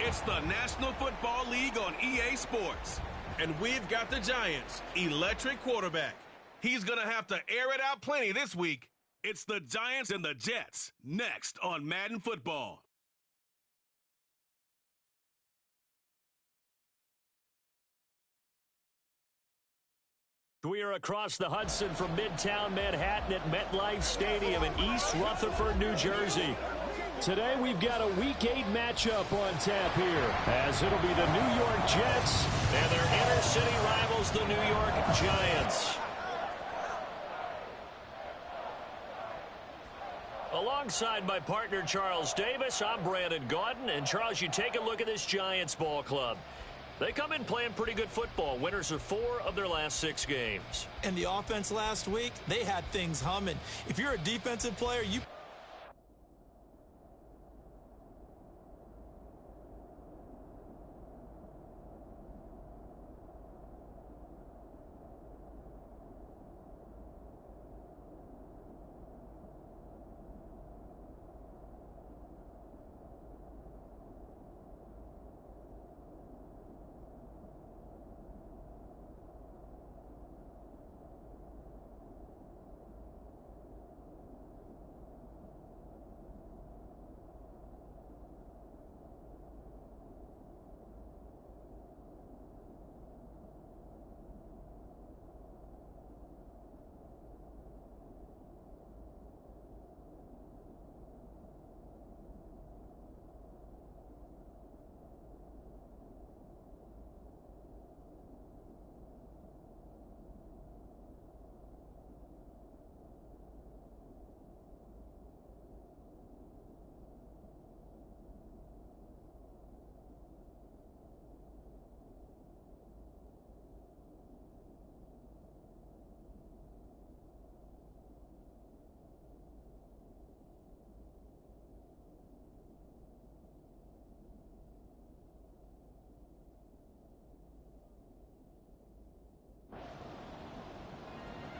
It's the National Football League on EA Sports. And we've got the Giants' electric quarterback. He's going to have to air it out plenty this week. It's the Giants and the Jets, next on Madden Football. We are across the Hudson from Midtown Manhattan at MetLife Stadium in East Rutherford, New Jersey. Today we've got a Week 8 matchup on tap here, as it'll be the New York Jets and their inner city rivals, the New York Giants. Alongside my partner Charles Davis, I'm Brandon Gaudin. And Charles, you take a look at this Giants ball club. They come in playing pretty good football. Winners of 4 of their last 6 games. And the offense last week, they had things humming. If you're a defensive player, you...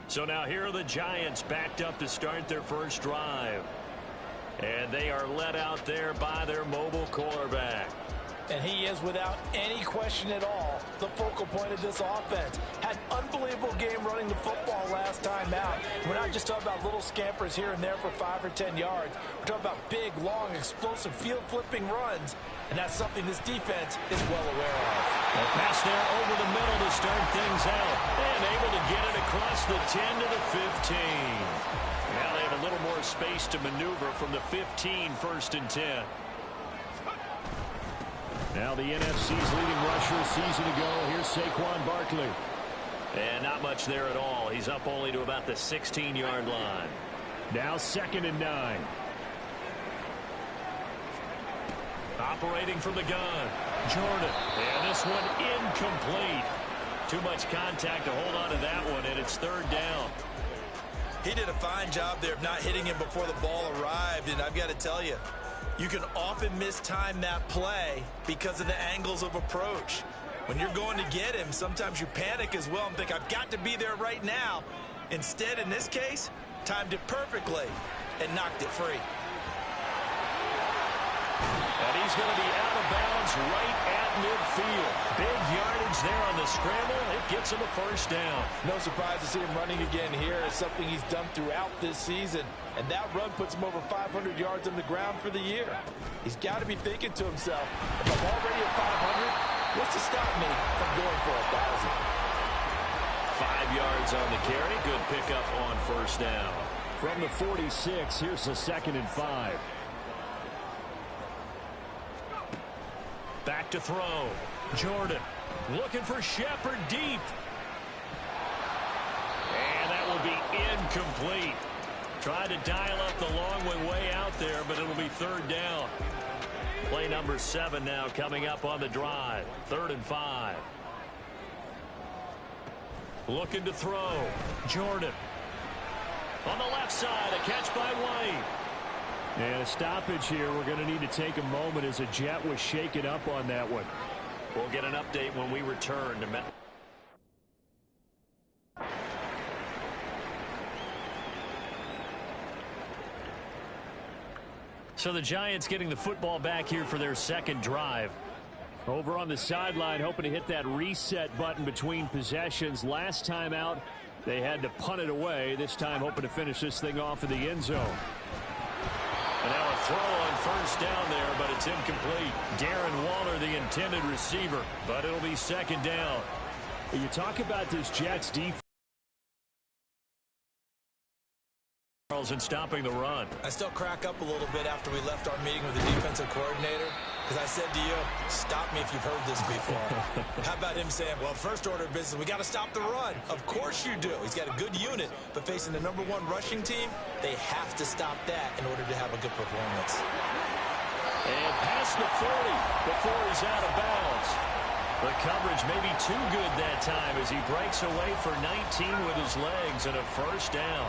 So now here are the Giants backed up to start their first drive. And they are led out there by their mobile quarterback. And he is, without any question at all, the focal point of this offense. Had an unbelievable game running the football last time out. We're not just talking about little scampers here and there for 5 or 10 yards. We're talking about big, long, explosive, field-flipping runs. And that's something this defense is well aware of. A pass there over the middle to start things out. And able to get it across the 10 to the 15. Now they have a little more space to maneuver from the 15, 1st and 10. Now the NFC's leading rusher a season ago. Here's Saquon Barkley. And not much there at all. He's up only to about the 16-yard line. Now 2nd and 9. Operating from the gun. Jordan. And this one incomplete. Too much contact to hold on to that one, and it's 3rd down. He did a fine job there of not hitting him before the ball arrived, and I've got to tell you, you can often mistime that play because of the angles of approach. When you're going to get him, sometimes you panic as well and think, I've got to be there right now. Instead, in this case, timed it perfectly and knocked it free. And he's going to be out of bounds right at midfield. Big yardage there on the scramble. It gets him a 1st down. No surprise to see him running again here. It's something he's done throughout this season. And that run puts him over 500 yards on the ground for the year. He's got to be thinking to himself, if I'm already at 500, what's to stop me from going for 1,000? 5 yards on the carry. Good pickup on 1st down. From the 46, here's the 2nd and 5. Back to throw. Jordan looking for Shepard deep. And that will be incomplete. Tried to dial up the long way out there, but it'll be 3rd down. Play number 7 now coming up on the drive. 3rd and 5. Looking to throw. Jordan. On the left side, a catch by White. And a stoppage here. We're going to need to take a moment as a Jet was shaken up on that one. We'll get an update when we return to Met. So the Giants getting the football back here for their 2nd drive. Over on the sideline, hoping to hit that reset button between possessions. Last time out, they had to punt it away. This time, hoping to finish this thing off in the end zone. And now a throw on first down there, but it's incomplete. Darren Waller, the intended receiver, but it'll be second down. You talk about this Jets defense and stopping the run. I still crack up a little bit after we left our meeting with the defensive coordinator, because I said to you, stop me if you've heard this before. How about him saying, well, first order of business, we got to stop the run. Of course you do. He's got a good unit, but facing the #1 rushing team, they have to stop that in order to have a good performance. And past the 40 before he's out of bounds. The coverage may be too good that time as he breaks away for 19 with his legs and a first down.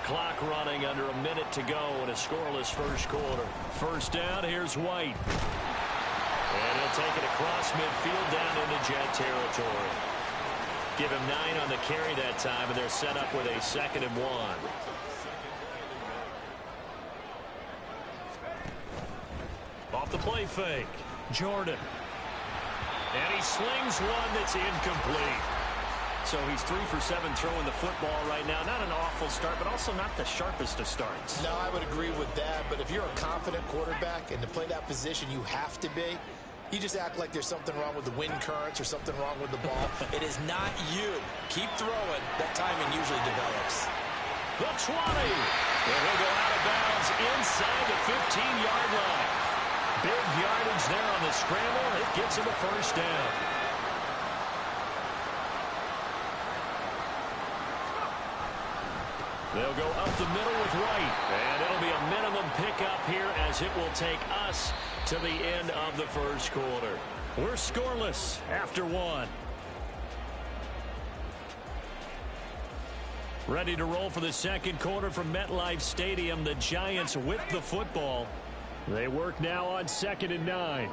Clock running under a minute to go in a scoreless first quarter. First down, here's White. And he'll take it across midfield down into Jet territory. Give him 9 on the carry that time, and they're set up with a 2nd and 1. Off the play fake, Jordan. And he slings one that's incomplete. So he's 3 for 7 throwing the football right now. Not an awful start, but also not the sharpest of starts. No, I would agree with that. But if you're a confident quarterback and to play that position you have to be, you just act like there's something wrong with the wind currents or something wrong with the ball. It is not you. Keep throwing. That timing usually develops. The 20. And he'll go out of bounds inside the 15-yard line. Big yardage there on the scramble. It gets him a first down. They'll go up the middle with White. And it'll be a minimum pickup here as it will take us to the end of the first quarter. We're scoreless after 1. Ready to roll for the second quarter from MetLife Stadium. The Giants with the football. They work now on 2nd and 9.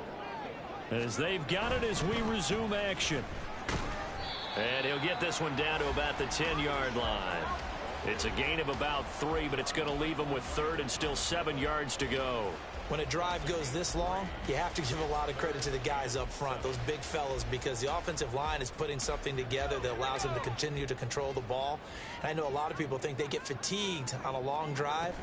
As they've got it as we resume action. And he'll get this one down to about the 10-yard line. It's a gain of about 3, but it's going to leave him with 3rd and still 7 yards to go. When a drive goes this long, you have to give a lot of credit to the guys up front, those big fellas, because the offensive line is putting something together that allows them to continue to control the ball. And I know a lot of people think they get fatigued on a long drive.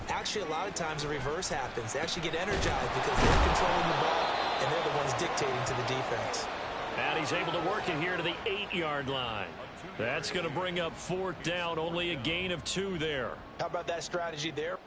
Actually, a lot of times the reverse happens. They actually get energized because they're controlling the ball, and they're the ones dictating to the defense. And he's able to work it here to the 8-yard line. That's going to bring up 4th down, only a gain of 2 there. How about that strategy there?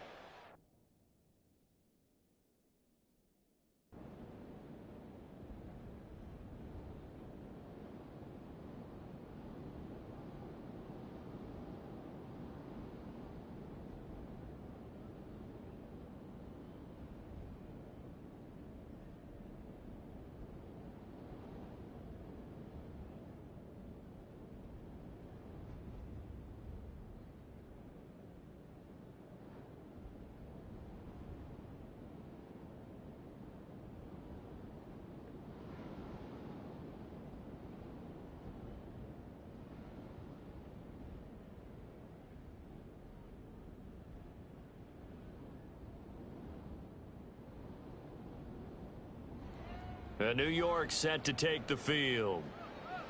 New York set to take the field.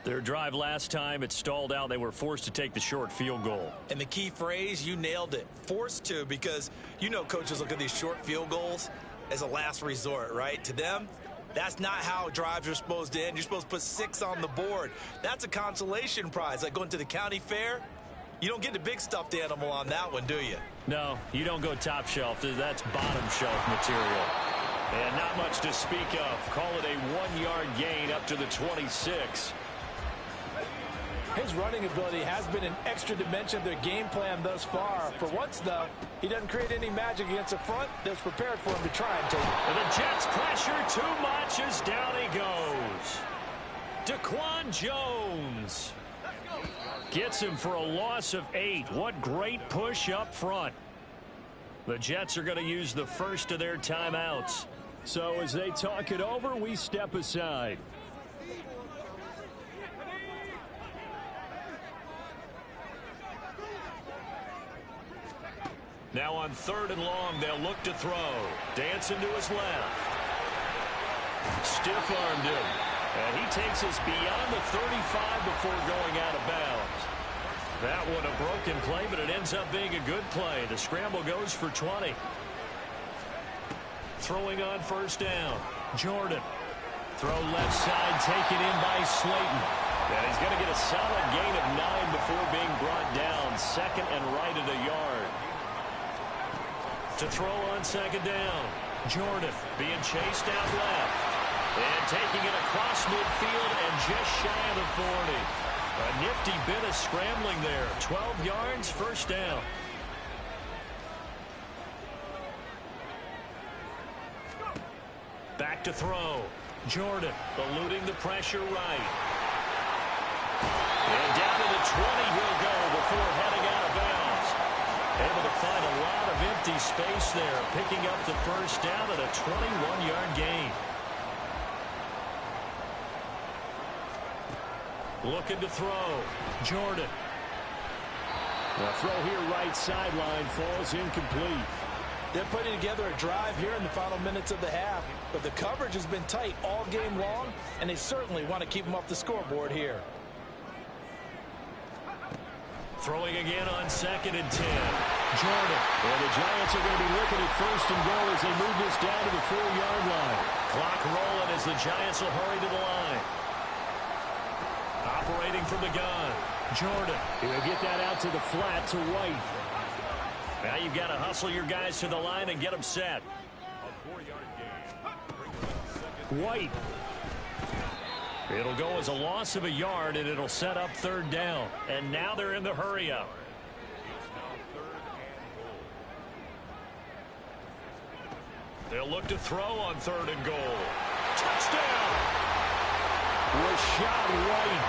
Their drive last time, it stalled out. They were forced to take the short field goal. And the key phrase, you nailed it. Forced to, because you know coaches look at these short field goals as a last resort, right? To them, that's not how drives are supposed to end. You're supposed to put 6 on the board. That's a consolation prize. Like going to the county fair, you don't get the big stuffed animal on that one, do you? No, you don't go top shelf. That's bottom shelf material. And not much to speak of. Call it a 1-yard gain up to the 26. His running ability has been an extra dimension of their game plan thus far. For once, though, he doesn't create any magic against the front that's prepared for him to try and take it. And the Jets pressure too much as down he goes. Daquan Jones gets him for a loss of 8. What great push up front. The Jets are going to use the first of their timeouts. So as they talk it over, we step aside. Now on 3rd and long, they'll look to throw. Dancing to his left. Stiff-armed him. And he takes us beyond the 35 before going out of bounds. That one a broken play, but it ends up being a good play. The scramble goes for 20. Throwing on first down. Jordan. Throw left side, taken in by Slayton. And he's going to get a solid gain of 9 before being brought down. Second and right at a yard. To throw on second down. Jordan being chased out left. And taking it across midfield and just shy of the 40. A nifty bit of scrambling there. 12 yards, first down. Back to throw. Jordan eluding the pressure right. And down to the 20 he'll go before heading out of bounds. Able to find a lot of empty space there. Picking up the first down at a 21-yard gain. Looking to throw. Jordan. The throw here right sideline falls incomplete. They're putting together a drive here in the final minutes of the half, but the coverage has been tight all game long, and they certainly want to keep them off the scoreboard here. Throwing again on second and 10. Jordan. And the Giants are going to be looking at first and goal as they move this down to the 4-yard line. Clock rolling as the Giants will hurry to the line. Operating from the gun. Jordan. He'll get that out to the flat to White. Now you've got to hustle your guys to the line and get them set. White. It'll go as a loss of a yard, and it'll set up third down. And now they're in the hurry-up. They'll look to throw on third and goal. Touchdown! Rashad White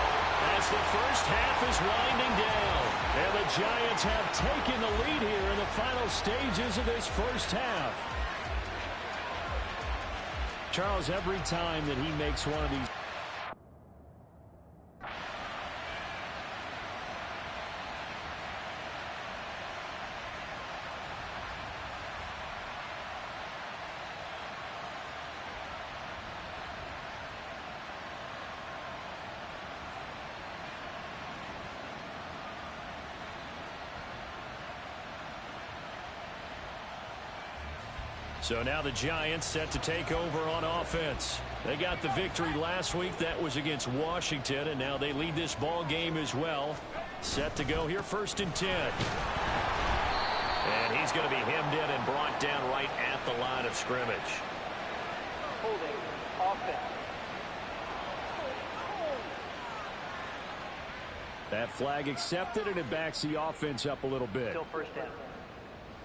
as the first half is winding down. And the Giants have taken the lead here in the final stages of this first half. Charles, every time that he makes one of these... So now the Giants set to take over on offense. They got the victory last week. That was against Washington, and now they lead this ball game as well. Set to go here, first and 10. And he's going to be hemmed in and brought down right at the line of scrimmage. Holding offense. That flag accepted, and it backs the offense up a little bit. Still first down.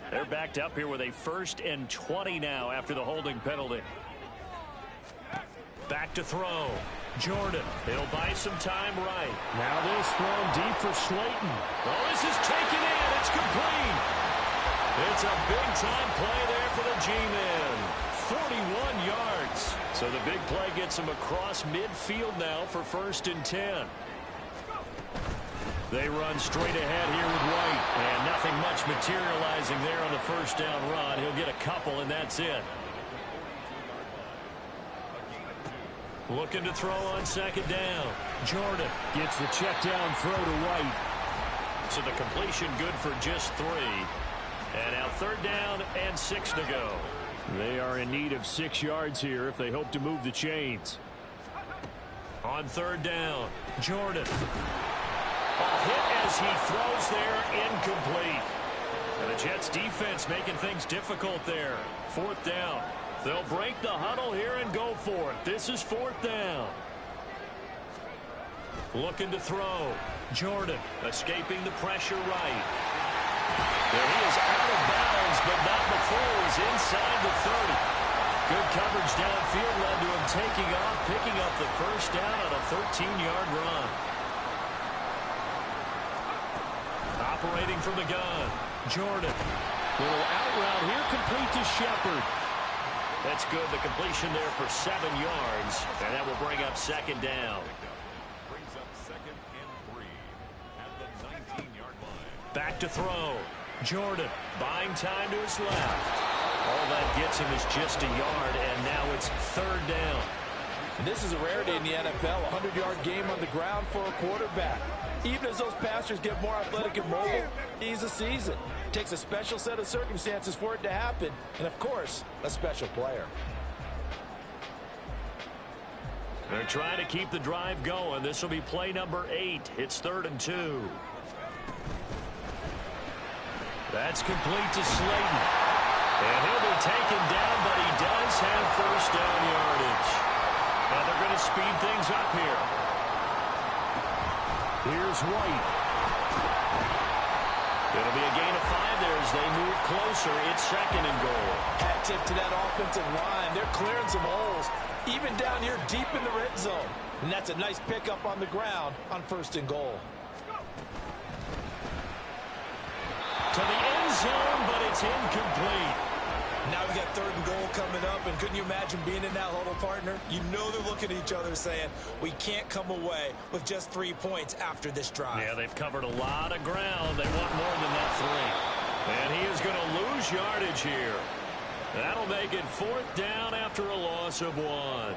They're backed up here with a 1st and 20 now after the holding penalty. Back to throw. Jordan. He'll buy some time right. Now this thrown deep for Slayton. Oh, this is taken in. It's complete. It's a big-time play there for the G-men. 41 yards. So the big play gets him across midfield now for 1st and 10. They run straight ahead here with White. And nothing much materializing there on the first down run. He'll get a couple, and that's it. Looking to throw on second down. Jordan gets the check down throw to White. So the completion good for just 3. And now third down and 6 to go. They are in need of 6 yards here if they hope to move the chains. On third down, Jordan. A hit as he throws there, incomplete. And the Jets defense making things difficult there. 4th down. They'll break the huddle here and go for it. This is 4th down. Looking to throw. Jordan escaping the pressure right. There he is out of bounds, but not before he's inside the 30. Good coverage downfield led to him taking off, picking up the first down on a 13-yard run. Operating from the gun. Jordan. Little out route here, complete to Shepard. That's good. The completion there for 7 yards. And that will bring up second down. Brings up 2nd and 3 at the 19-yard line. Back to throw. Jordan buying time to his left. All that gets him is just a yard, and now it's third down. And this is a rarity in the NFL, a 100-yard game on the ground for a quarterback. Even as those passers get more athletic and mobile, he's a season. It takes a special set of circumstances for it to happen, and of course, a special player. They're trying to keep the drive going. This will be play number 8. It's 3rd and 2. That's complete to Slayton. And he'll be taken down, but he does have first down yardage. And they're going to speed things up here. Here's White. It'll be a gain of 5 there as they move closer. It's 2nd and goal. Hat tip to that offensive line. They're clearing some holes, even down here deep in the red zone. And that's a nice pickup on the ground on 1st and goal. To the end zone, but it's incomplete. Now we got 3rd and goal coming up, and couldn't you imagine being in that huddle, partner? You know they're looking at each other saying, we can't come away with just 3 points after this drive. Yeah, they've covered a lot of ground. They want more than that 3. And he is going to lose yardage here. That'll make it 4th down after a loss of 1.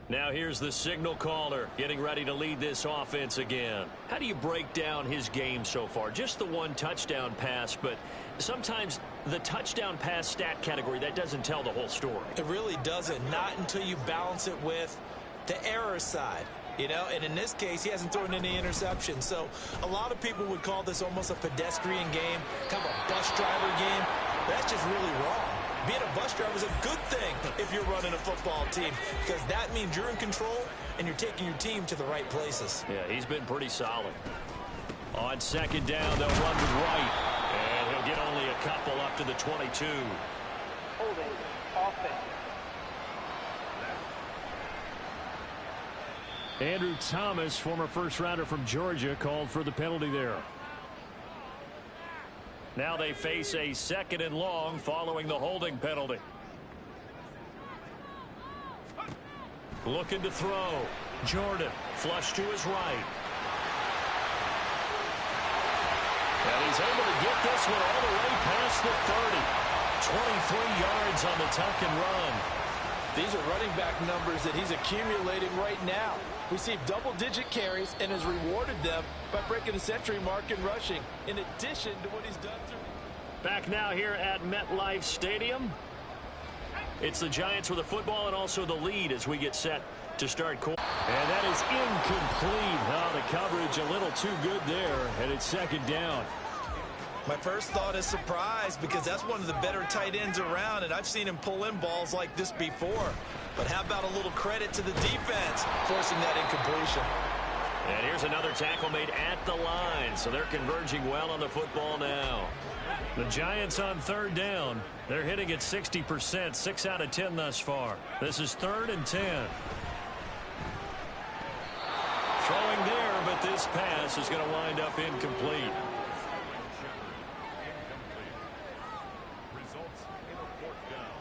Now here's the signal caller getting ready to lead this offense again. How do you break down his game so far? Just the 1 touchdown pass, but sometimes the touchdown pass stat category, that doesn't tell the whole story. It really doesn't, not until you balance it with the error side. You know, and in this case, he hasn't thrown any interceptions. So a lot of people would call this almost a pedestrian game, kind of a bus driver game. That's just really wrong. Being a bus driver is a good thing if you're running a football team, because that means you're in control and you're taking your team to the right places. Yeah, he's been pretty solid. On 2nd down, they'll run with White, and he'll get only a couple up to the 22. Holding offense. Andrew Thomas, former first-rounder from Georgia, called for the penalty there. Now they face a 2nd and long following the holding penalty. Looking to throw. Jordan, flush to his right. And he's able to get this one all the way past the 30. 23 yards on the tuck and run. These are running back numbers that he's accumulating right now. Received double-digit carries and has rewarded them by breaking the century mark in rushing, in addition to what he's done through. Back now here at MetLife Stadium. It's the Giants with the football and also the lead as we get set to start. And that is incomplete. Oh, the coverage a little too good there, and it's 2nd down. My first thought is surprise, because that's one of the better tight ends around, and I've seen him pull in balls like this before. But how about a little credit to the defense forcing that incompletion? And here's another tackle made at the line, so they're converging well on the football now. The Giants on 3rd down. They're hitting at 60%, 6 out of 10 thus far. This is 3rd and 10. Throwing there, but this pass is going to wind up incomplete. Results in a 4th down.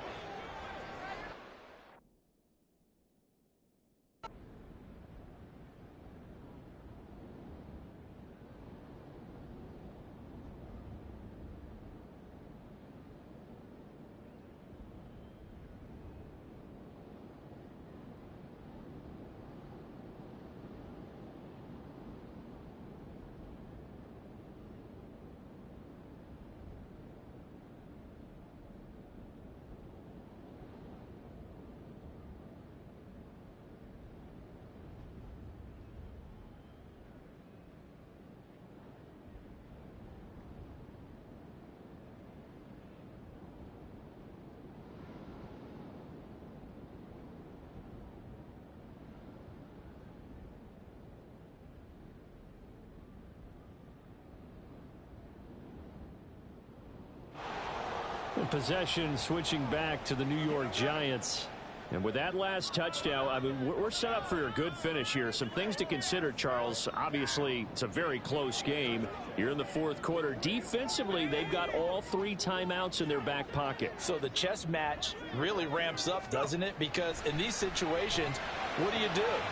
Possession switching back to the New York Giants. And with that last touchdown, I mean, we're set up for a good finish here. Some things to consider, Charles. Obviously, it's a very close game. You're in the fourth quarter. Defensively, they've got all 3 timeouts in their back pocket. So the chess match really ramps up, doesn't it? Because in these situations, what do?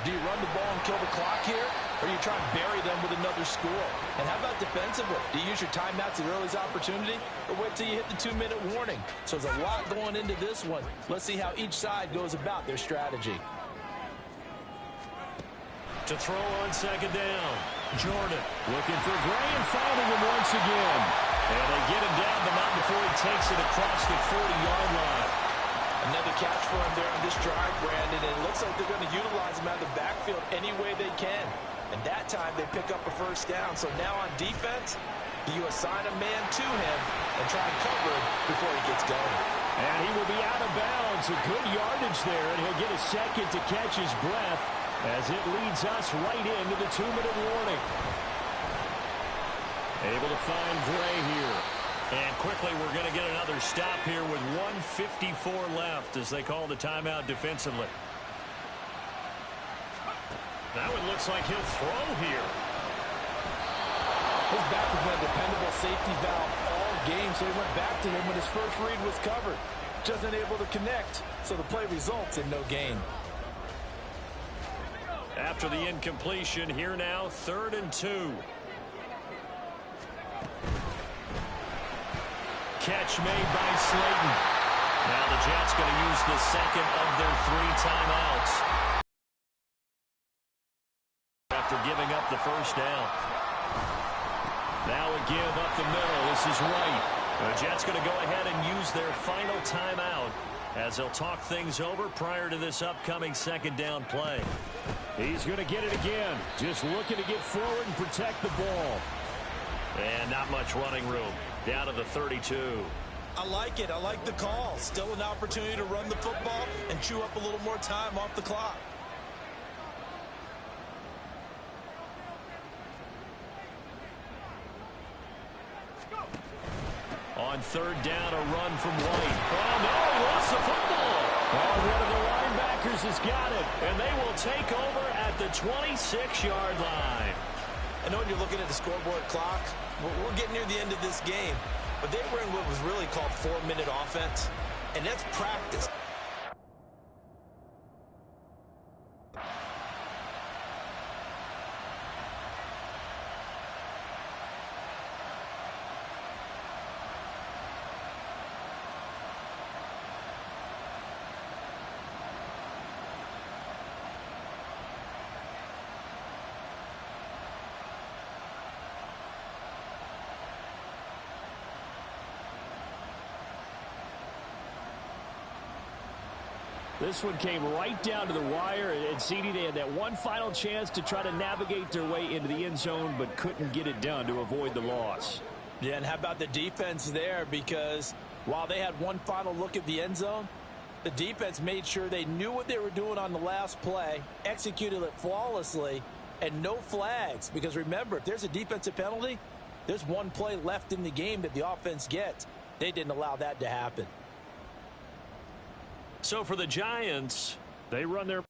Do you run the ball and kill the clock here? Or you try and bury them with another score? And how about defensively? Do you use your timeouts at the earliest opportunity? Or wait till you hit the 2-minute warning? So there's a lot going into this one. Let's see how each side goes about their strategy. To throw on second down. Jordan looking for Gray and finding him once again. And they get him down, but not before he takes it across the 40-yard line. Another catch for him there on this drive, Brandon. And it looks like they're going to utilize him out of the backfield any way they can. And that time they pick up a first down. So now on defense, you assign a man to him and try and cover him before he gets going. And he will be out of bounds. A good yardage there, and he'll get a second to catch his breath as it leads us right into the 2-minute warning. Able to find Gray here. And quickly we're going to get another stop here with 1:54 left as they call the timeout defensively. That one looks like he'll throw here. His back has been a dependable safety valve all game, so he went back to him when his first read was covered. Just unable to connect, so the play results in no gain. After the incompletion, here now, 3rd and 2. Catch made by Slayton. Now the Jets going to use the second of their 3 timeouts after giving up the first down. Now a give up the middle. This is right. The Jets going to go ahead and use their final timeout as they'll talk things over prior to this upcoming second down play. He's going to get it again. Just looking to get forward and protect the ball. And not much running room. Down to the 32. I like it. I like the call. Still an opportunity to run the football and chew up a little more time off the clock. On 3rd down, a run from White. Oh, no, he lost the football. Oh, one of the linebackers has got it, and they will take over at the 26-yard line. I know when you're looking at the scoreboard clock, we're getting near the end of this game, but they were in what was really called 4-minute offense, and that's practice. This one came right down to the wire, and CD, they had that one final chance to try to navigate their way into the end zone, but couldn't get it done to avoid the loss. Yeah, and how about the defense there? Because while they had one final look at the end zone, the defense made sure they knew what they were doing on the last play, executed it flawlessly, and no flags. Because remember, if there's a defensive penalty, there's one play left in the game that the offense gets. They didn't allow that to happen. So for the Giants, they run their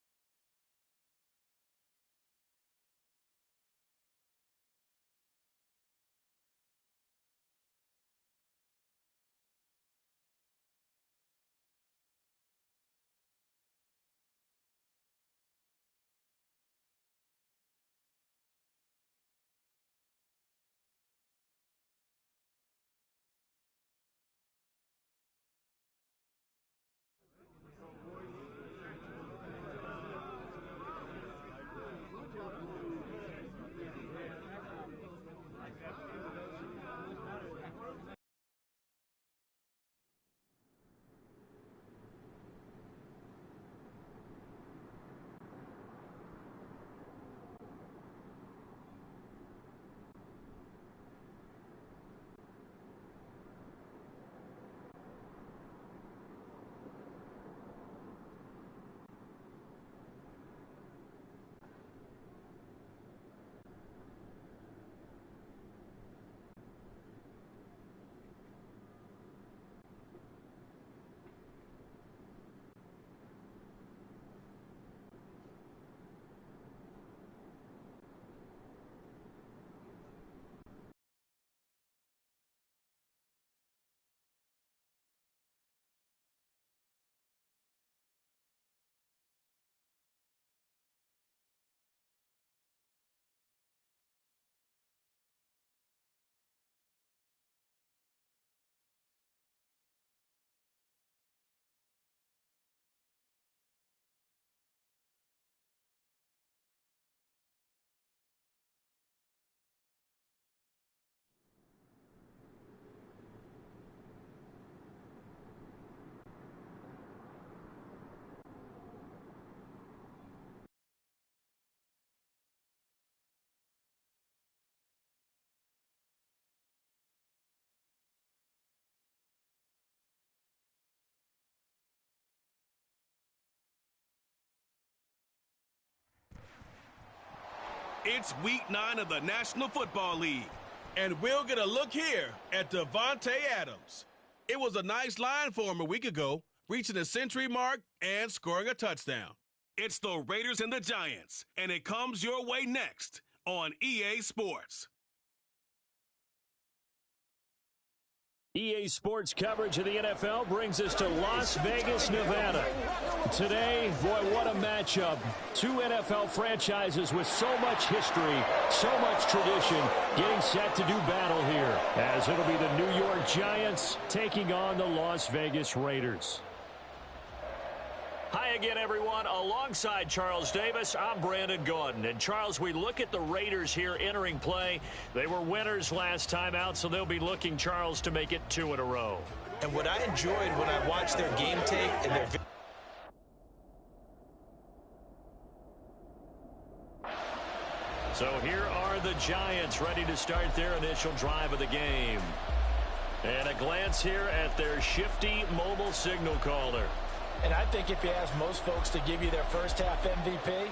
It's Week 9 of the National Football League, and we'll get a look here at Devontae Adams. It was a nice line for him a week ago, reaching the century mark and scoring a touchdown. It's the Raiders and the Giants, and it comes your way next on EA Sports. EA Sports coverage of the NFL brings us to Las Vegas, Nevada. Today, boy, what a matchup. Two NFL franchises with so much history, so much tradition, getting set to do battle here, as it'll be the New York Giants taking on the Las Vegas Raiders. Hi again, everyone. Alongside Charles Davis, I'm Brandon Gaudin. And Charles, we look at the Raiders here entering play. They were winners last time out, so they'll be looking, Charles, to make it 2 in a row. And what I enjoyed when I watched their game tape and their... So here are the Giants ready to start their initial drive of the game. And a glance here at their shifty mobile signal caller. And I think if you ask most folks to give you their first half MVP,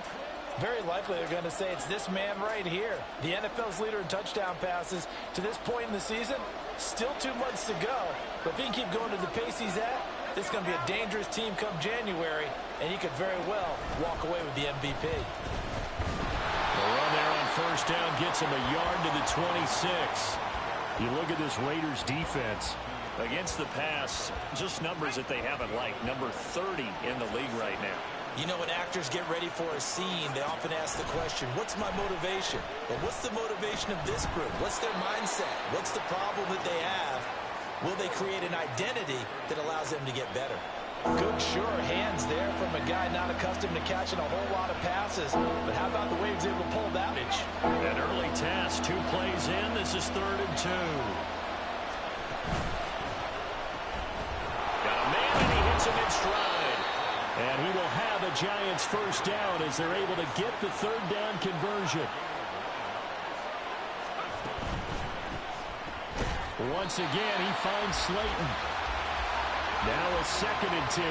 very likely they're going to say it's this man right here. The NFL's leader in touchdown passes to this point in the season. Still 2 months to go. But if he can keep going to the pace he's at, this is going to be a dangerous team come January, and he could very well walk away with the MVP. The run there on first down gets him a yard to the 26. You look at this Raiders defense. Against the pass, just numbers that they haven't liked. Number 30 in the league right now. You know, when actors get ready for a scene, they often ask the question, what's my motivation? Well, what's the motivation of this group? What's their mindset? What's the problem that they have? Will they create an identity that allows them to get better? Good, sure hands there from a guy not accustomed to catching a whole lot of passes. But how about the way he was able to pull that pitch? An early task, 2 plays in. This is 3rd and 2. Him in stride. And he will have a Giants first down as they're able to get the 3rd down conversion. Once again, he finds Slayton. Now a 2nd and 10.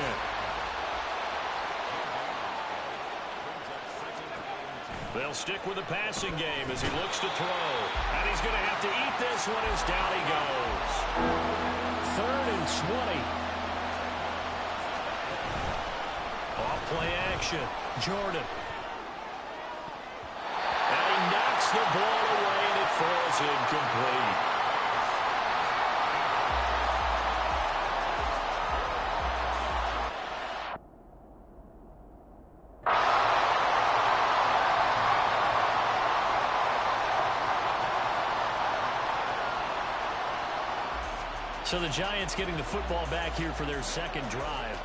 They'll stick with the passing game as he looks to throw. And he's going to have to eat this one as down he goes. 3rd and 20. Play action. Jordan. And he knocks the ball away, and it falls incomplete. So the Giants getting the football back here for their 2nd drive.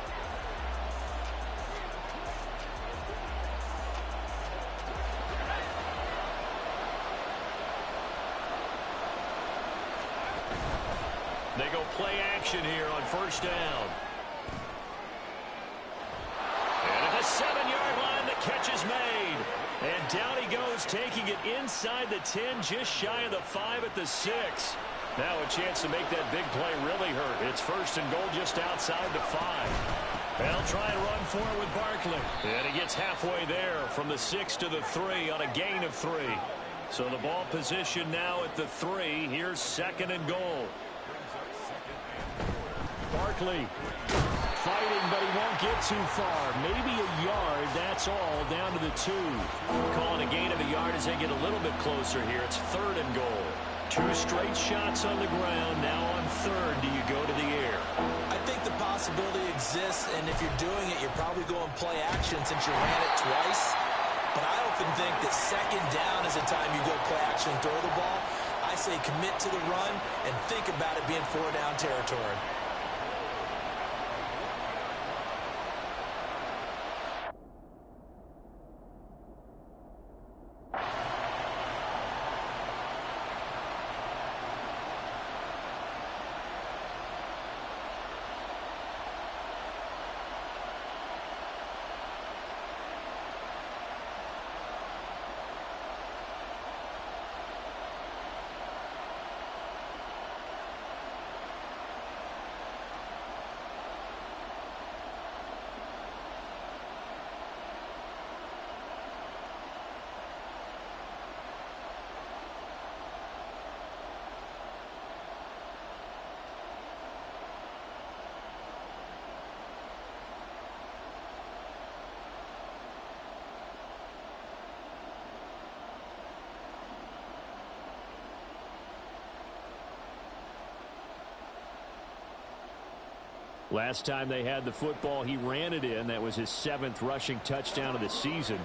They go play action here on first down. And at the 7-yard line, the catch is made. And down he goes, taking it inside the 10, just shy of the 5 at the 6. Now a chance to make that big play really hurt. It's 1st and goal just outside the 5. They'll try and run for it with Barkley. And he gets halfway there from the 6 to the 3 on a gain of 3. So the ball position now at the 3. Here's 2nd and goal. Barkley fighting, but he won't get too far. Maybe a yard, that's all, down to the 2. Calling a gain of a yard as they get a little bit closer here. It's 3rd and goal. 2 straight shots on the ground. Now on 3rd, do you go to the air? I think the possibility exists, and if you're doing it, you're probably going play action since you ran it twice. But I often think that 2nd down is the time you go play action and throw the ball. I say commit to the run and think about it being 4-down territory. Last time they had the football, he ran it in. That was his 7th rushing touchdown of the season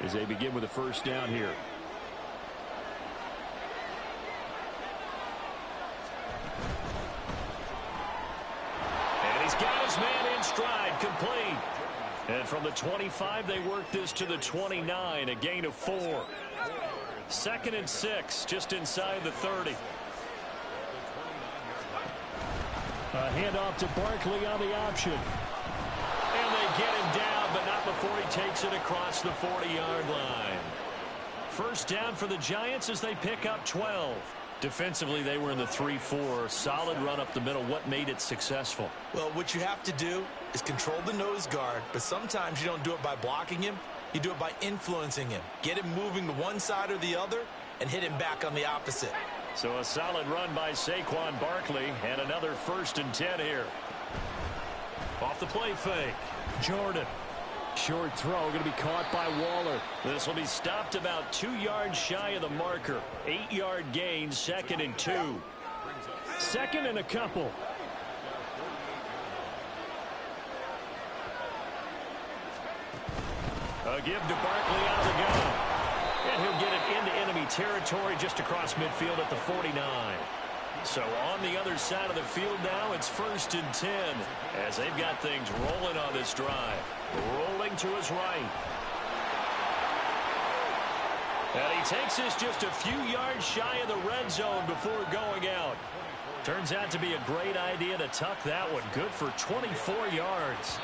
as they begin with a first down here. And he's got his man in stride, complete. And from the 25, they work this to the 29, a gain of 4. 2nd and 6, just inside the 30. A handoff to Barkley on the option. And they get him down, but not before he takes it across the 40-yard line. First down for the Giants as they pick up 12. Defensively, they were in the 3-4. Solid run up the middle. What made it successful? Well, what you have to do is control the nose guard, but sometimes you don't do it by blocking him. You do it by influencing him. Get him moving to one side or the other and hit him back on the opposite. So a solid run by Saquon Barkley and another 1st and 10 here. Off the play fake. Jordan. Short throw going to be caught by Waller. This will be stopped about 2 yards shy of the marker. 8-yard gain, 2nd and 2. 2nd and a couple. A give to Barkley out of the gun. And he'll get it into enemy territory just across midfield at the 49. So on the other side of the field now, it's 1st and 10 as they've got things rolling on this drive. Rolling to his right. And he takes this just a few yards shy of the red zone before going out. Turns out to be a great idea to tuck that one. Good for 24 yards.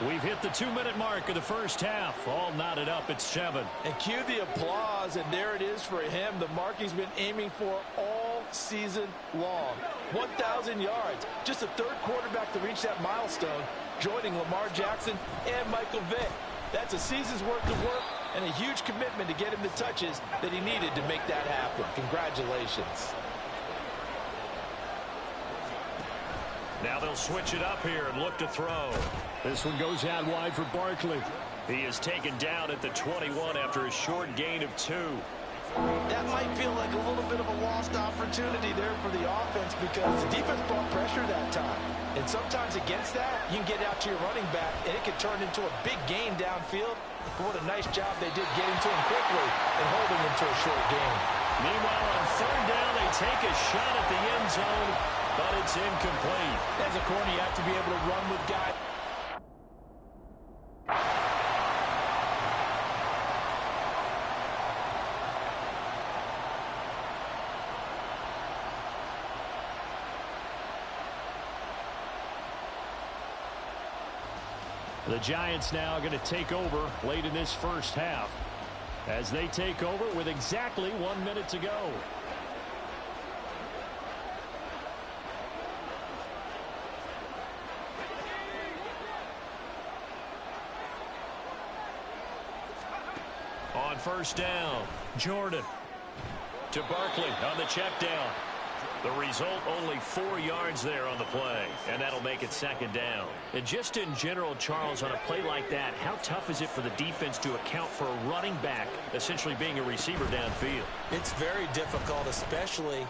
We've hit the 2-minute mark of the first half. All knotted up at 7. And cue the applause, and there it is for him. The mark he's been aiming for all season long. 1,000 yards. Just the 3rd quarterback to reach that milestone, joining Lamar Jackson and Michael Vick. That's a season's worth of work and a huge commitment to get him the touches that he needed to make that happen. Congratulations. Now they'll switch it up here and look to throw. This one goes out wide for Barkley. He is taken down at the 21 after a short gain of 2. That might feel like a little bit of a lost opportunity there for the offense because the defense brought pressure that time. And sometimes against that, you can get out to your running back, and it can turn into a big gain downfield. But what a nice job they did getting to him quickly and holding him to a short gain. Meanwhile, on 3rd down, they take a shot at the end zone, but it's incomplete. As a corner, you have to be able to run with guys. The Giants now going to take over late in this first half as they take over with exactly 1 minute to go. On 1st down, Jordan to Barkley on the check down. The result, only 4 yards there on the play, and that'll make it 2nd down. And just in general, Charles, on a play like that, how tough is it for the defense to account for a running back essentially being a receiver downfield? It's very difficult, especially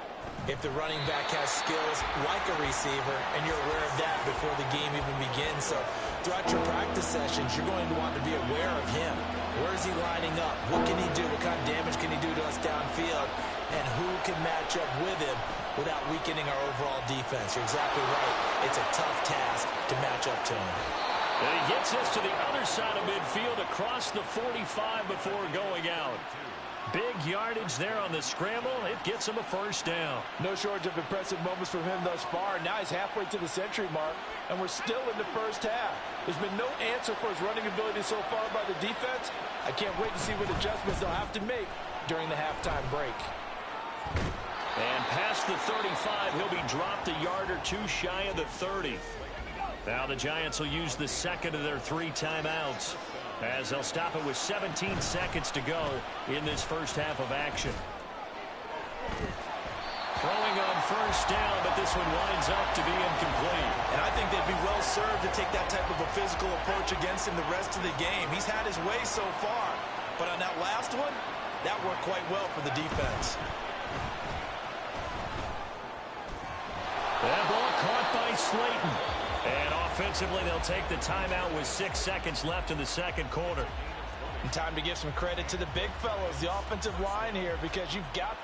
if the running back has skills like a receiver, and you're aware of that before the game even begins. So throughout your practice sessions, you're going to want to be aware of him. Where is he lining up? What can he do? What kind of damage can he do to us downfield? And who can match up with him without weakening our overall defense? You're exactly right. It's a tough task to match up to him. And he gets us to the other side of midfield across the 45 before going out. Big yardage there on the scramble. It gets him a 1st down. No shortage of impressive moments from him thus far. Now he's halfway to the century mark, and we're still in the first half. There's been no answer for his running ability so far by the defense. I can't wait to see what adjustments they'll have to make during the halftime break. And past the 35, he'll be dropped a yard or 2 shy of the 30. Now the Giants will use the 2nd of their 3 timeouts as they'll stop it with 17 seconds to go in this first half of action. Throwing on 1st down, but this one winds up to be incomplete. And I think they'd be well served to take that type of a physical approach against him the rest of the game. He's had his way so far, but on that last one, that worked quite well for the defense. That ball caught by Slayton. Offensively, they'll take the timeout with 6 seconds left in the second quarter. And time to give some credit to the big fellows, the offensive line here, because you've got...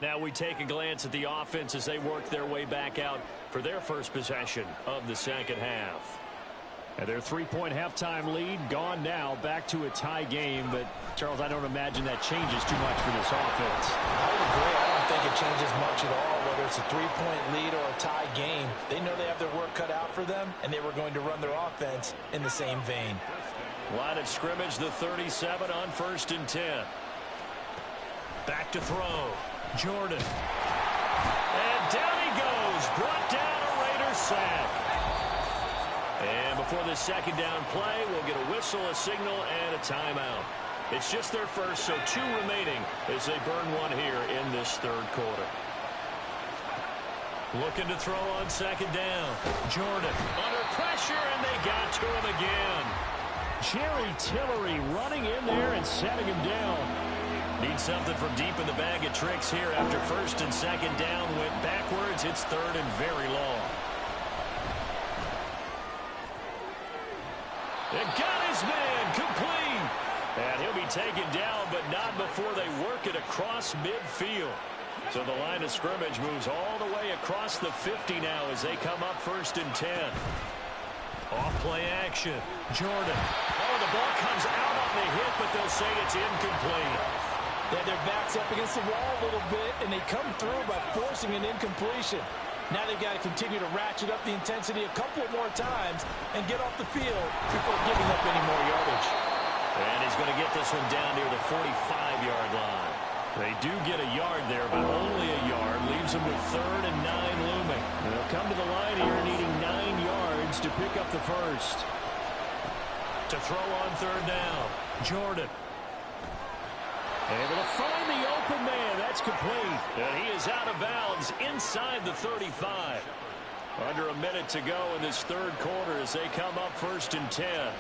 Now we take a glance at the offense as they work their way back out for their first possession of the second half. And their 3-point halftime lead gone now, back to a tie game. But, Charles, I don't imagine that changes too much for this offense. I would agree. I don't think it changes much at all, whether it's a 3-point lead or a tie game. They know they have their work cut out for them, and they were going to run their offense in the same vein. Line of scrimmage, the 37 on 1st and 10. Back to throw. Jordan. And down he goes. Brought down a Raider sack. And before the second down play, we'll get a whistle, a signal, and a timeout. It's just their first, so 2 remaining as they burn one here in this third quarter. Looking to throw on second down. Jordan under pressure, and they got to him again. Jerry Tillery running in there and setting him down. Need something from deep in the bag of tricks here after 1st and second down went backwards. It's 3rd and very long. And got his man complete. And he'll be taken down, but not before they work it across midfield. So the line of scrimmage moves all the way across the 50 now as they come up 1st and 10. Off play action. Jordan. Oh, the ball comes out on the hit, but they'll say it's incomplete. They had their backs up against the wall a little bit, and they come through by forcing an incompletion. Now they've got to continue to ratchet up the intensity a couple more times and get off the field before giving up any more yardage. And he's going to get this one down near the 45-yard line. They do get a yard there, but only a yard. Leaves them with 3rd and 9 looming. And they'll come to the line here needing 9 yards to pick up the first. To throw on 3rd down. Jordan. Able to find the open man. That's complete. And he is out of bounds inside the 35. Under a minute to go in this third quarter as they come up 1st and 10.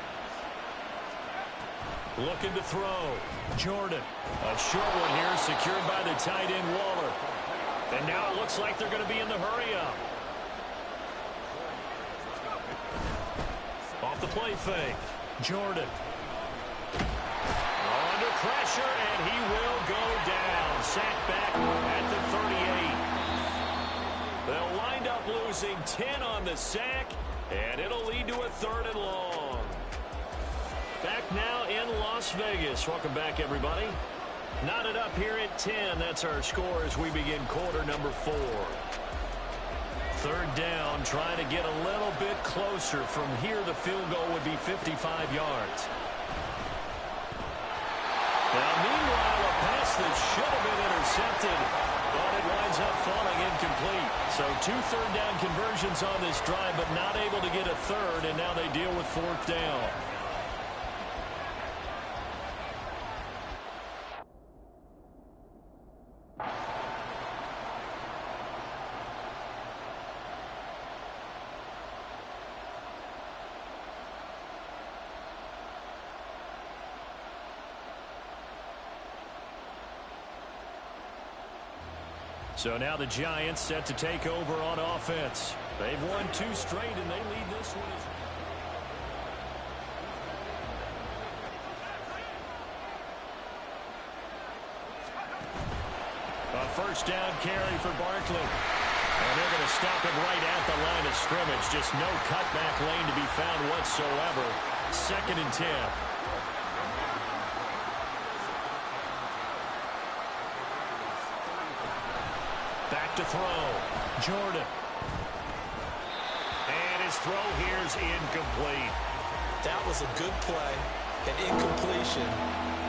Looking to throw. Jordan. A short one here secured by the tight end Waller. And now it looks like they're going to be in the hurry-up. Off the play fake. Jordan. Under pressure, and he will go down. Sacked back at the 38. They'll wind up losing 10 on the sack, and it'll lead to a 3rd and long. Back now in Las Vegas. Welcome back, everybody. Knotted up here at 10. That's our score as we begin quarter number 4. 3rd down, trying to get a little bit closer. From here, the field goal would be 55 yards. Now, meanwhile, a pass that should have been intercepted, but it winds up falling incomplete. So 2 third-down conversions on this drive, but not able to get a third, and now they deal with 4th down. So now the Giants set to take over on offense. They've won 2 straight, and they lead this one. A 1st down carry for Barkley. And they're going to stop him right at the line of scrimmage. Just no cutback lane to be found whatsoever. 2nd and 10. Back to throw. Jordan. his throw here's incomplete. That was a good play, an incompletion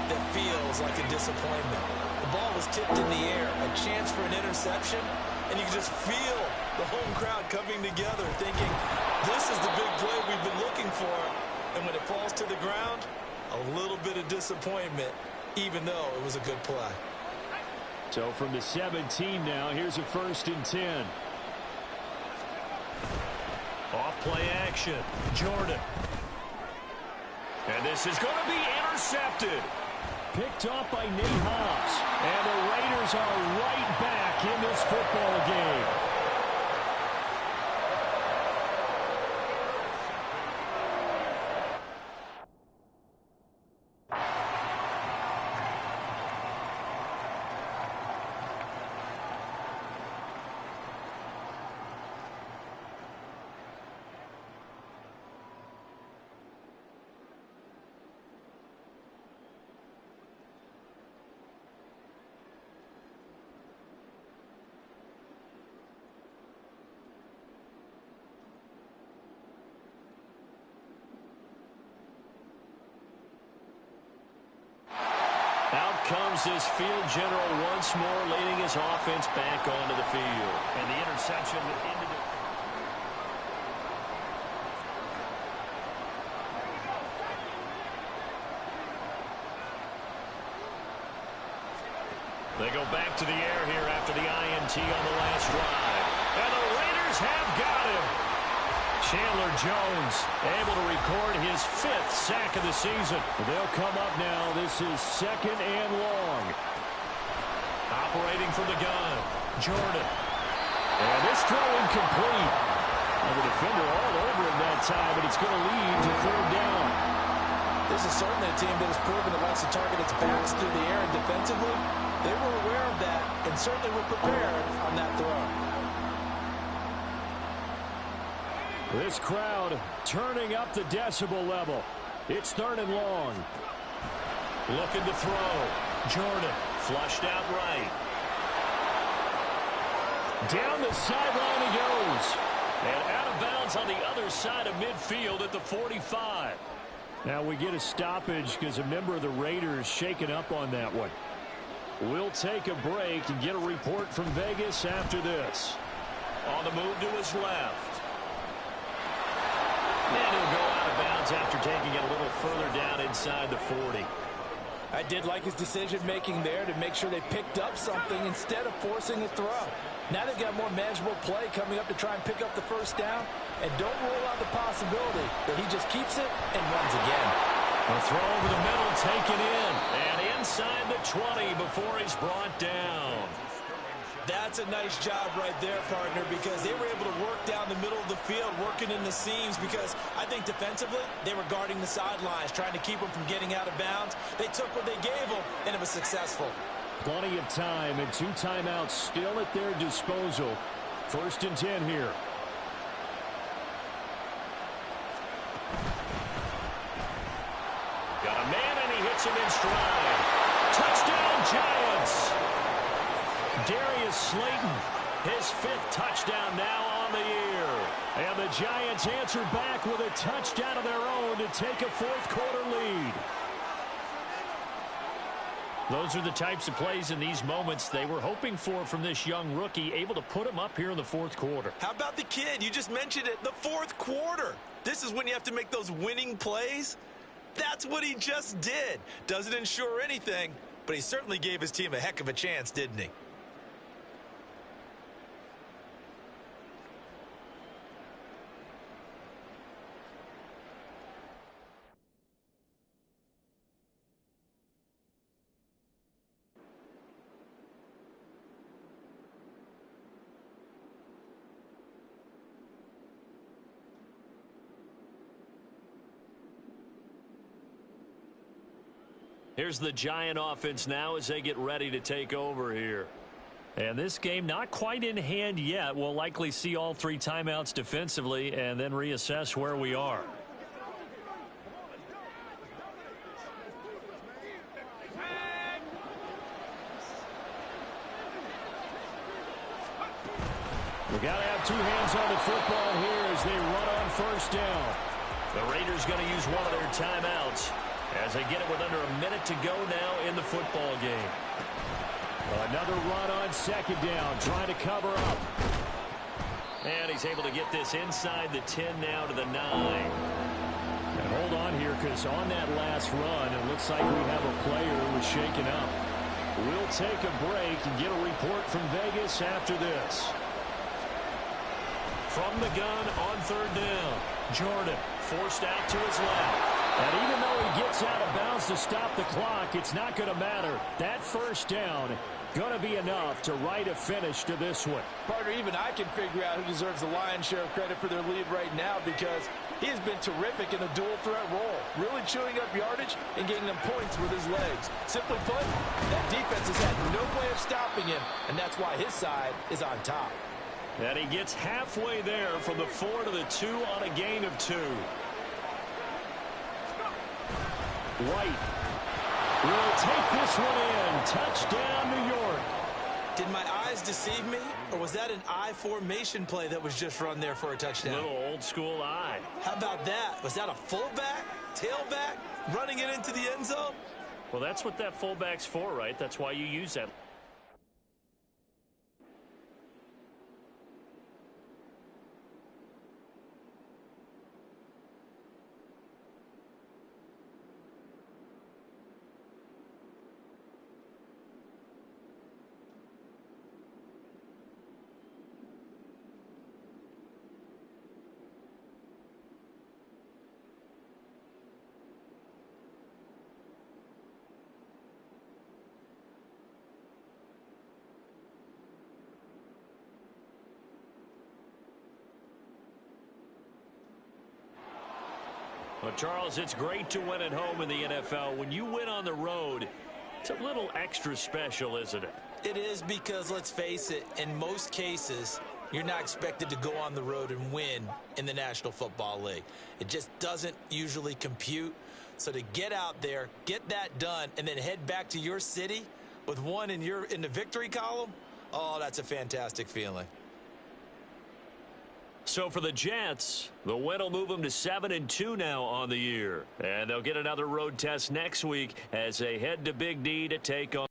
that feels like a disappointment. The ball was tipped in the air, a chance for an interception, and you can just feel the home crowd coming together thinking, this is the big play we've been looking for. And when it falls to the ground, a little bit of disappointment, even though it was a good play. So from the 17 now, here's a 1st and 10. Off play action. Jordan. And this is going to be intercepted. Picked off by Nate Hobbs. And the Raiders are right back in this football game. Out comes this field general once more, leading his offense back onto the field. And the interception into the... They go back to the air here after the INT on the last drive. And the Raiders have got him. Chandler Jones able to record his 5th sack of the season. They'll come up now. This is 2nd and long. Operating from the gun, Jordan. And this throw incomplete. And the defender all over him that time, but it's going to lead to 3rd down. This is certainly a team that has proven it likes to target its backs through the air and defensively. They were aware of that and certainly were prepared on that throw. This crowd turning up the decibel level. It's 3rd and long. Looking to throw. Jordan flushed out right. Down the sideline he goes. And out of bounds on the other side of midfield at the 45. Now we get a stoppage because a member of the Raiders shaken up on that one. We'll take a break and get a report from Vegas after this. On the move to his left. And he'll go out of bounds after taking it a little further down inside the 40. I did like his decision-making there to make sure they picked up something instead of forcing a throw. Now they've got more manageable play coming up to try and pick up the 1st down. And don't rule out the possibility that he just keeps it and runs again. A throw over the middle taken in. And inside the 20 before he's brought down. That's a nice job right there, partner, because they were able to work down the middle of the field, working in the seams, because I think defensively, they were guarding the sidelines, trying to keep them from getting out of bounds. They took what they gave them, and it was successful. Plenty of time and 2 timeouts still at their disposal. 1st and 10 here. Got a man, and he hits him in stride. Touchdown, Giants! Darius Slayton, his 5th touchdown now on the year. And the Giants answer back with a touchdown of their own to take a 4th quarter lead. Those are the types of plays in these moments they were hoping for from this young rookie, able to put him up here in the 4th quarter. How about the kid? You just mentioned it, the 4th quarter. This is when you have to make those winning plays. That's what he just did. Doesn't ensure anything, but he certainly gave his team a heck of a chance, didn't he? Here's the Giant offense now as they get ready to take over here. And this game not quite in hand yet. We'll likely see all 3 timeouts defensively and then reassess where we are. Got to have two hands on the football here as they run on first down. The Raiders going to use one of their timeouts as they get it with under a minute to go now in the football game. Another run on second down, trying to cover up. And he's able to get this inside the 10 now to the 9. And hold on here, because on that last run, it looks like we have a player who was shaken up. We'll take a break and get a report from Vegas after this. From the gun on third down, Jordan forced out to his left. And even though he gets out of bounds to stop the clock, it's not going to matter. That first down going to be enough to write a finish to this one. Partner, even I can figure out who deserves the lion's share of credit for their lead right now, because he has been terrific in a dual threat role, really chewing up yardage and getting them points with his legs. Simply put, that defense has had no way of stopping him, and that's why his side is on top. And he gets halfway there from the 4 to the 2 on a gain of 2. White will take this one in. Touchdown, New York. Did my eyes deceive me, or was that an I formation play that was just run there for a touchdown? Little old school eye. How about that? Was that a fullback, tailback, running it into the end zone? Well, that's what that fullback's for, right? That's why you use that. Well, Charles, it's great to win at home in the NFL. When you win on the road, it's a little extra special, isn't it? It is, because, let's face it, in most cases, you're not expected to go on the road and win in the National Football League. It just doesn't usually compute. So to get out there, get that done, and then head back to your city with one in the victory column, oh, that's a fantastic feeling. So for the Jets, the win will move them to 7-2 now on the year. And they'll get another road test next week as they head to Big D to take on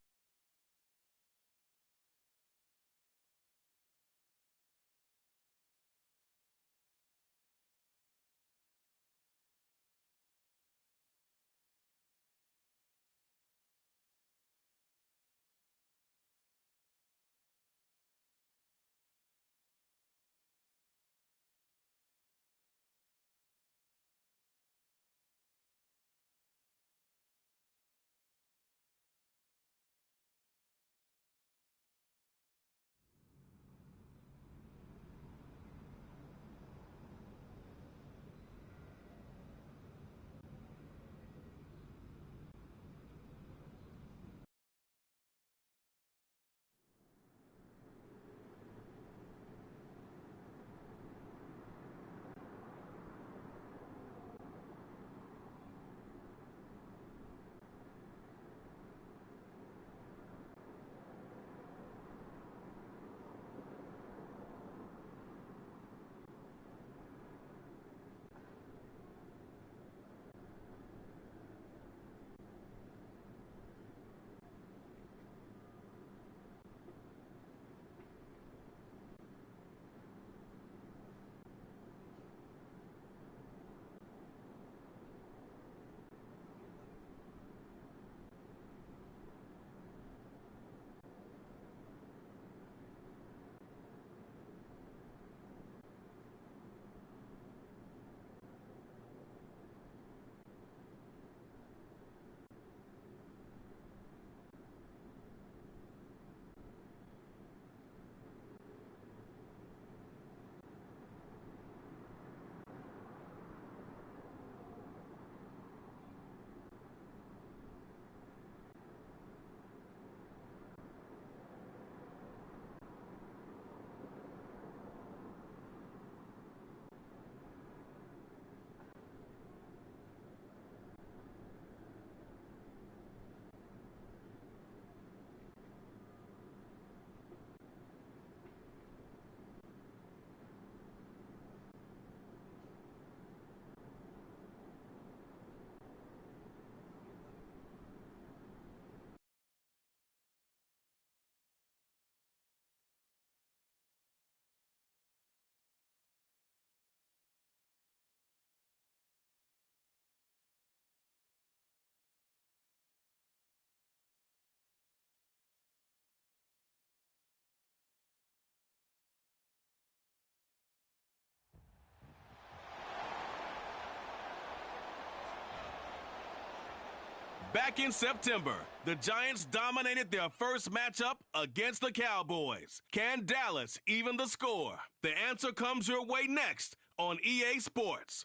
Back in September, the Giants dominated their first matchup against the Cowboys. Can Dallas even the score? The answer comes your way next on EA Sports.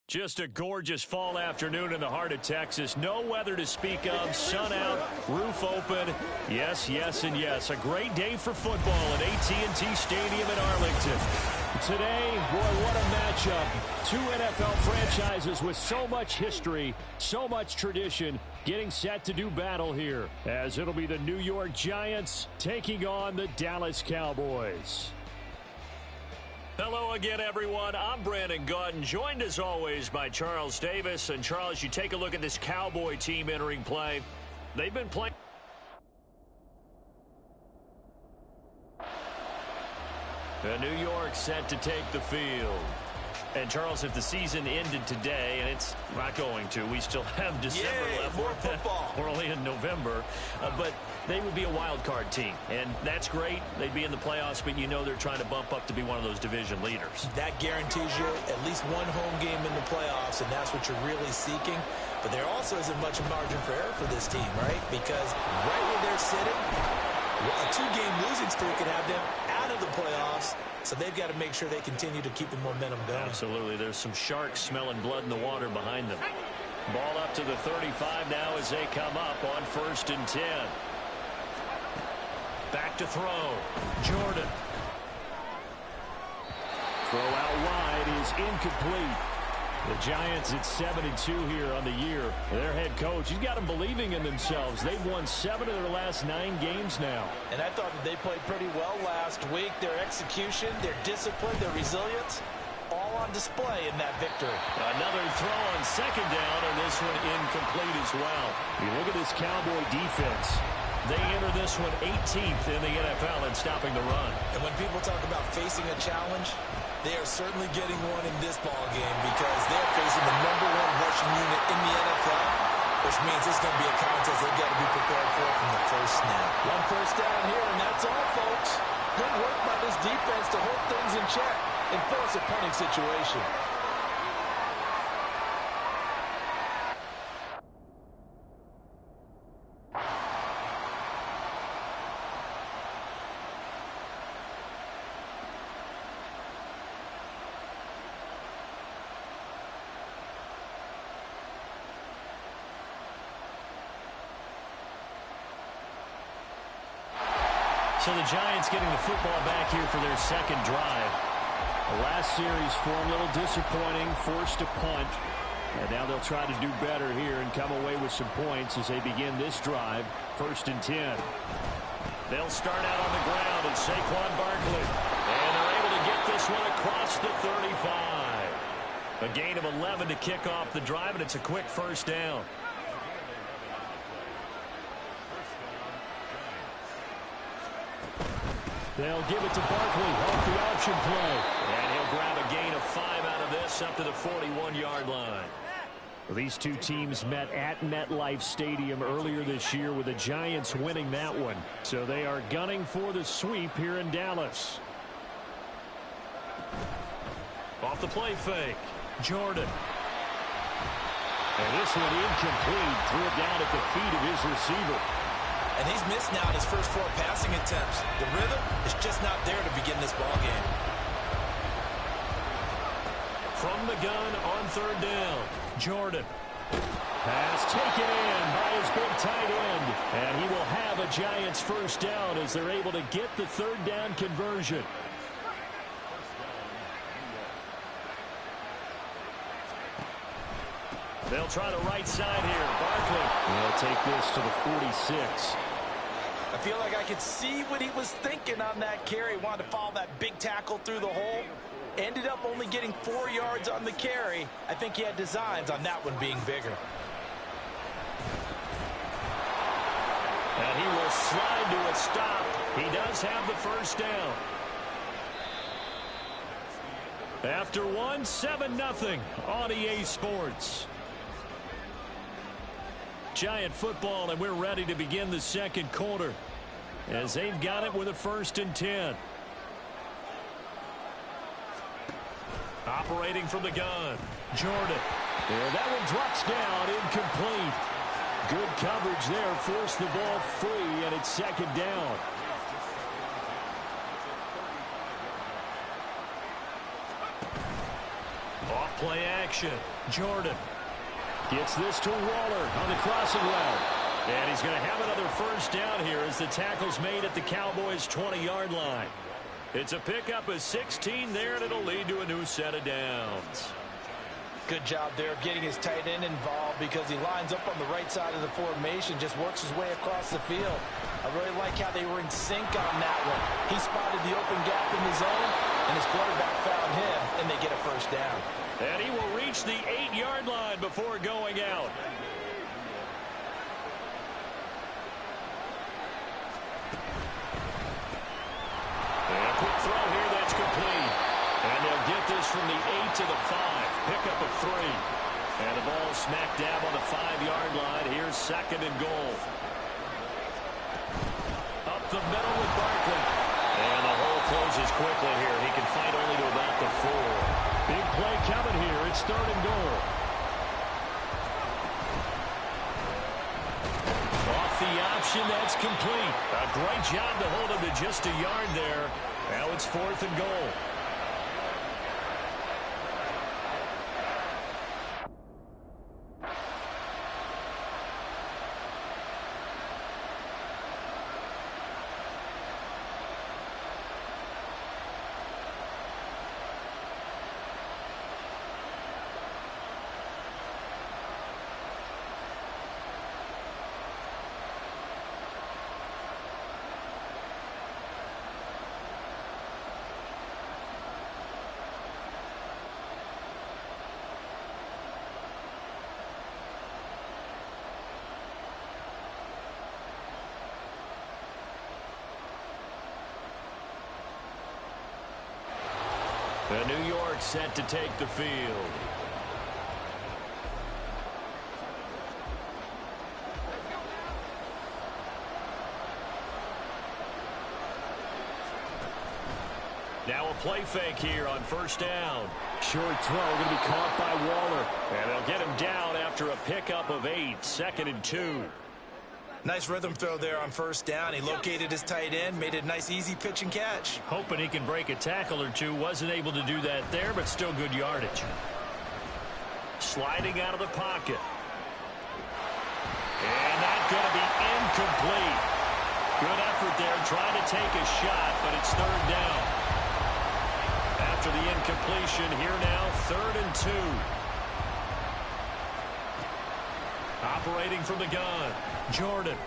Just a gorgeous fall afternoon in the heart of Texas. No weather to speak of. Sun out, roof open. Yes, yes, and yes. A great day for football at AT&T Stadium in Arlington. Today, boy, what a matchup. Two NFL franchises with so much history, so much tradition, getting set to do battle here, as it'll be the New York Giants taking on the Dallas Cowboys. Hello again, everyone. I'm Brandon Gautin, joined as always by Charles Davis. And Charles, you take a look at this Cowboy team entering play. They've been playing. New York set to take the field. And, Charles, if the season ended today, and it's not going to, we still have December left. More football. We're only in November. But they would be a wild card team. And that's great. They'd be in the playoffs, but you know they're trying to bump up to be one of those division leaders. That guarantees you at least one home game in the playoffs, and that's what you're really seeking. But there also isn't much margin for error for this team, right? Because right where they're sitting, a two-game losing streak could have them out of the playoffs. So they've got to make sure they continue to keep the momentum going. Absolutely. There's some sharks smelling blood in the water behind them. Ball up to the 35 now as they come up on 1st and 10. Back to throw. Jordan. Throw out wide is incomplete. The Giants at 7-2 here on the year. Their head coach, he's got them believing in themselves. They've won 7 of their last 9 games now. And I thought that they played pretty well last week. Their execution, their discipline, their resilience, all on display in that victory. Another throw on 2nd down, and this one incomplete as well. You look at this Cowboy defense. They enter this one 18th in the NFL in stopping the run. And when people talk about facing a challenge, they are certainly getting one in this ball game because they're facing the #1 rushing unit in the NFL, which means it's going to be a contest they've got to be prepared for from the first snap. One first down here, and that's all, folks. Good work by this defense to hold things in check and force a punting situation. So the Giants getting the football back here for their 2nd drive. The last series for them, a little disappointing, forced to punt. And now they'll try to do better here and come away with some points as they begin this drive, 1st and 10. They'll start out on the ground, and Saquon Barkley. And they're able to get this one across the 35. A gain of 11 to kick off the drive, and it's a quick 1st down. They'll give it to Barkley off the option play. And he'll grab a gain of 5 out of this up to the 41-yard line. Well, these two teams met at MetLife Stadium earlier this year with the Giants winning that one. So they are gunning for the sweep here in Dallas. Off the play fake. Jordan. And this one incomplete. Threw it down at the feet of his receiver. And he's missed now his first 4 passing attempts. The rhythm is just not there to begin this ball game. From the gun on 3rd down. Jordan. Pass taken in by his big tight end. And he will have a Giants 1st down as they're able to get the 3rd down conversion. They'll try the right side here. Barkley. They'll take this to the 46. I feel like I could see what he was thinking on that carry. Wanted to follow that big tackle through the hole. Ended up only getting 4 yards on the carry. I think he had designs on that one being bigger. And he will slide to a stop. He does have the 1st down. After one, 7-0 on EA Sports. Giant football, and we're ready to begin the 2nd quarter as they've got it with a 1st and 10. Operating from the gun, Jordan. And that one drops down, incomplete. Good coverage there, forced the ball free, and it's second down. Off-play action, Jordan. Gets this to Waller on the crossing route. And he's going to have another first down here as the tackle's made at the Cowboys' 20-yard line. It's a pickup of 16 there, and it'll lead to a new set of downs. Good job there of getting his tight end involved because he lines up on the right side of the formation, just works his way across the field. I really like how they were in sync on that one. He spotted the open gap in the zone, and his quarterback found him, and they get a first down. And he will reach the 8-yard line before going out. And a quick throw here that's complete. And they'll get this from the 8 to the 5. Pickup of 3. And the ball smack dab on the 5-yard line. Here's second and goal. Up the middle with Barkley. And the hole closes quickly here. He can fight only to about the 4. Big play coming here. It's third and goal. Off the option, that's complete. A great job to hold him to just a yard there. Now it's fourth and goal. The New York set to take the field. Now a play fake here on first down. Short throw going to be caught by Waller. And they'll get him down after a pickup of 8. Second and 2. Nice rhythm throw there on first down. He located his tight end, made it a nice easy pitch and catch. Hoping he can break a tackle or two. Wasn't able to do that there, but still good yardage. Sliding out of the pocket. And that's going to be incomplete. Good effort there, trying to take a shot, but it's third down. After the incompletion, here now, third and 2. Operating from the gun, Jordan.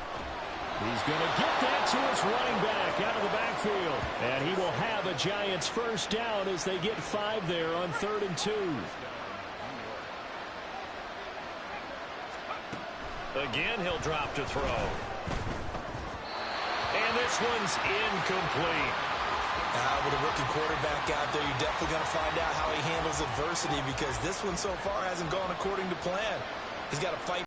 He's going to get that to his running back out of the backfield. And he will have a Giants first down as they get 5 there on third and 2. Again, he'll drop to throw. And this one's incomplete. With a rookie quarterback out there, you're definitely going to find out how he handles adversity because this one so far hasn't gone according to plan. He's got to fight.